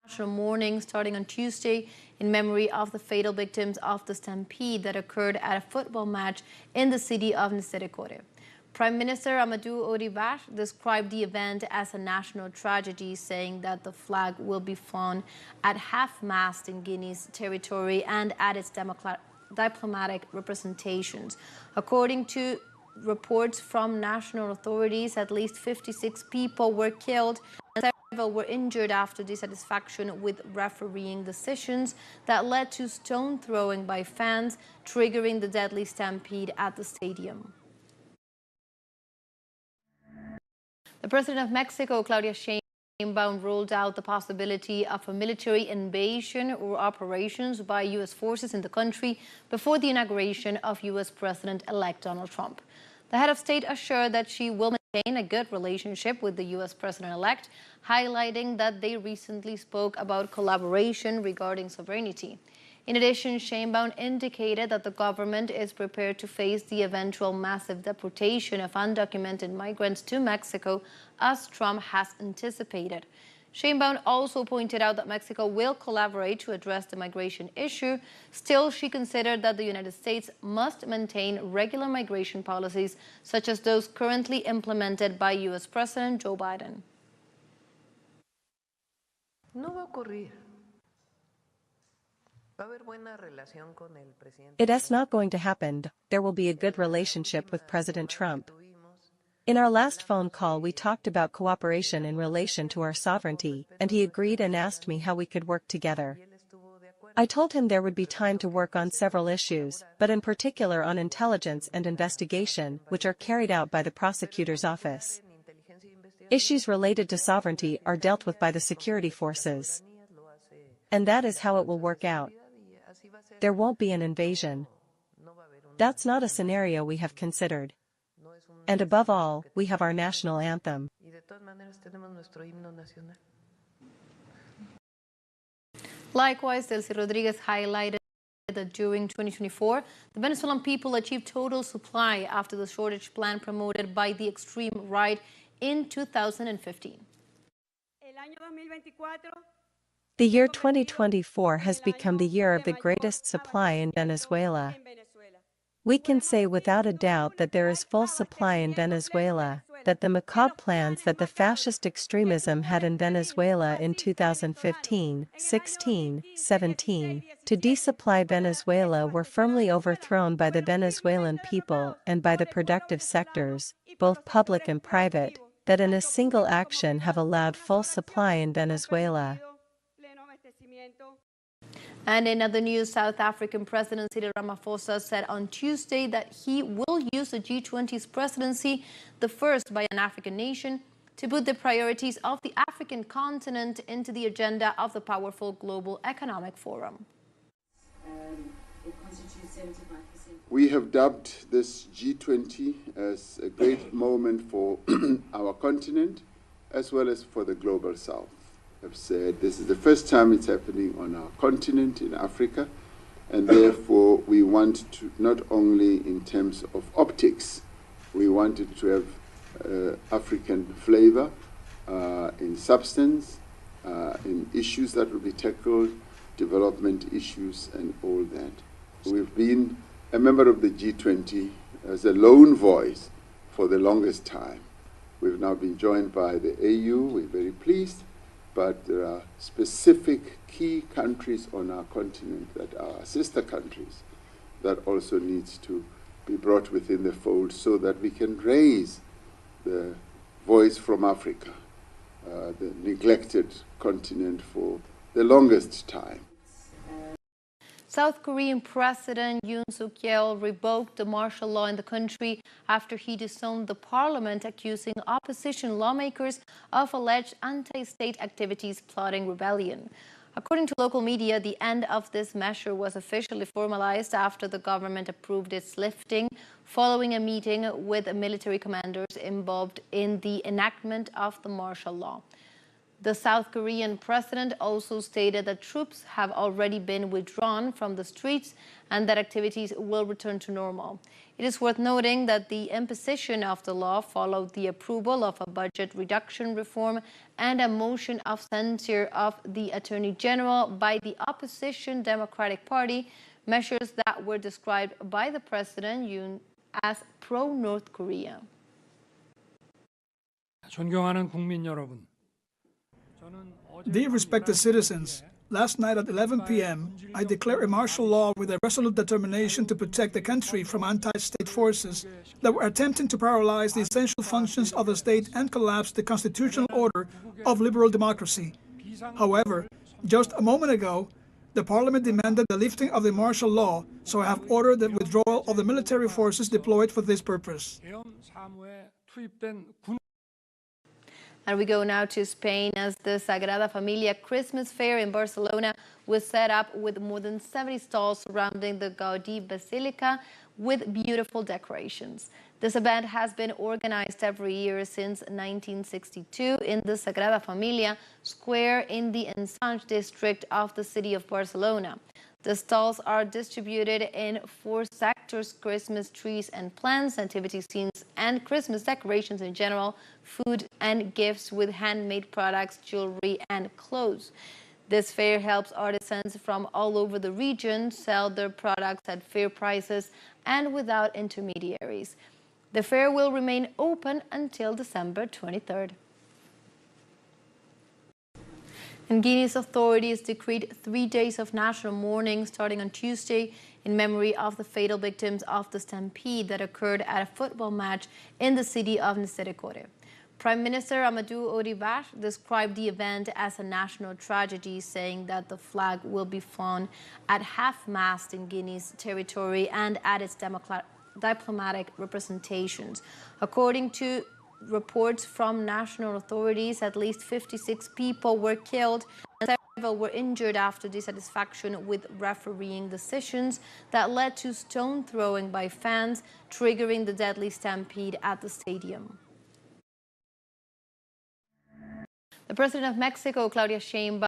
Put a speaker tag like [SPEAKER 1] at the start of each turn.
[SPEAKER 1] national mourning starting on Tuesday in memory of the fatal victims of the stampede that occurred at a football match in the city of Misericordia. Prime Minister Amadou Odibar described the event as a national tragedy, saying that the flag will be flown at half-mast in Guinea's territory and at its diplomatic representations. According to reports from national authorities, at least 56 people were killed and several were injured after dissatisfaction with refereeing decisions that led to stone throwing by fans, triggering the deadly stampede at the stadium. The President of Mexico, Claudia Sheinbaum, ruled out the possibility of a military invasion or operations by U.S. forces in the country before the inauguration of U.S. President-elect Donald Trump. The head of state assured that she will maintain a good relationship with the U.S. President-elect, highlighting that they recently spoke about collaboration regarding sovereignty. In addition, Sheinbaum indicated that the government is prepared to face the eventual massive deportation of undocumented migrants to Mexico, as Trump has anticipated. Sheinbaum also pointed out that Mexico will collaborate to address the migration issue. Still, she considered that the United States must maintain regular migration policies, such as those currently implemented by U.S. President Joe Biden.
[SPEAKER 2] No va a ocurrir.
[SPEAKER 3] It is not going to happen. There will be a good relationship with President Trump. In our last phone call, we talked about cooperation in relation to our sovereignty, and he agreed and asked me how we could work together. I told him there would be time to work on several issues, but in particular on intelligence and investigation, which are carried out by the prosecutor's office. Issues related to sovereignty are dealt with by the security forces. And that is how it will work out. There won't be an invasion. That's not a scenario we have considered. And above all, we have our national anthem.
[SPEAKER 1] Likewise, Delcy Rodriguez highlighted that during 2024, the Venezuelan people achieved total supply after the shortage plan promoted by the extreme right in 2015.
[SPEAKER 3] The year 2024 has become the year of the greatest supply in Venezuela. We can say without a doubt that there is full supply in Venezuela, that the macabre plans that the fascist extremism had in Venezuela in 2015, 16, 17, to desupply Venezuela were firmly overthrown by the Venezuelan people and by the productive sectors, both public and private, that in a single action have allowed full supply in Venezuela.
[SPEAKER 1] And in other news, South African President Cyril Ramaphosa said on Tuesday that he will use the G20's presidency, the first by an African nation, to put the priorities of the African continent into the agenda of the powerful Global Economic Forum.
[SPEAKER 4] We have dubbed this G20 as a great moment for our continent as well as for the Global South. Have said this is the first time it's happening on our continent in Africa, and therefore we want to, not only in terms of optics, we wanted to have African flavor in substance, in issues that will be tackled, development issues and all that. We've been a member of the G20 as a lone voice for the longest time. We've now been joined by the AU, we're very pleased. But there are specific key countries on our continent that are sister countries that also needs to be brought within the fold so that we can raise the voice from Africa, the neglected continent for the longest time.
[SPEAKER 1] South Korean President Yoon Suk-yeol revoked the martial law in the country after he disowned the parliament, accusing opposition lawmakers of alleged anti-state activities plotting rebellion. According to local media, the end of this measure was officially formalized after the government approved its lifting, following a meeting with military commanders involved in the enactment of the martial law. The South Korean president also stated that troops have already been withdrawn from the streets and that activities will return to normal. It is worth noting that the imposition of the law followed the approval of a budget reduction reform and a motion of censure of the Attorney General by the opposition Democratic Party, measures that were described by the president as pro-North Korea.
[SPEAKER 5] 존경하는 국민 여러분.
[SPEAKER 6] Dear respected citizens, last night at 11 p.m., I declared a martial law with a resolute determination to protect the country from anti-state forces that were attempting to paralyze the essential functions of the state and collapse the constitutional order of liberal democracy. However, just a moment ago, the parliament demanded the lifting of the martial law, so I have ordered the withdrawal of the military forces deployed for this purpose.
[SPEAKER 1] And we go now to Spain, as the Sagrada Familia Christmas Fair in Barcelona was set up with more than 70 stalls surrounding the Gaudí Basilica with beautiful decorations. This event has been organized every year since 1962 in the Sagrada Familia Square in the Ensanche district of the city of Barcelona. The stalls are distributed in 4 sectors: Christmas trees and plants, nativity scenes and Christmas decorations in general, food and gifts with handmade products, jewelry and clothes. This fair helps artisans from all over the region sell their products at fair prices and without intermediaries. The fair will remain open until December 23rd. And Guinea's authorities decreed 3 days of national mourning starting on Tuesday in memory of the fatal victims of the stampede that occurred at a football match in the city of Misericordia. Prime Minister Amadou Oribar described the event as a national tragedy, saying that the flag will be flown at half-mast in Guinea's territory and at its diplomatic representations. According to reports from national authorities, at least 56 people were killed and several were injured after dissatisfaction with refereeing decisions that led to stone throwing by fans, triggering the deadly stampede at the stadium. The President of Mexico, Claudia Sheinbaum,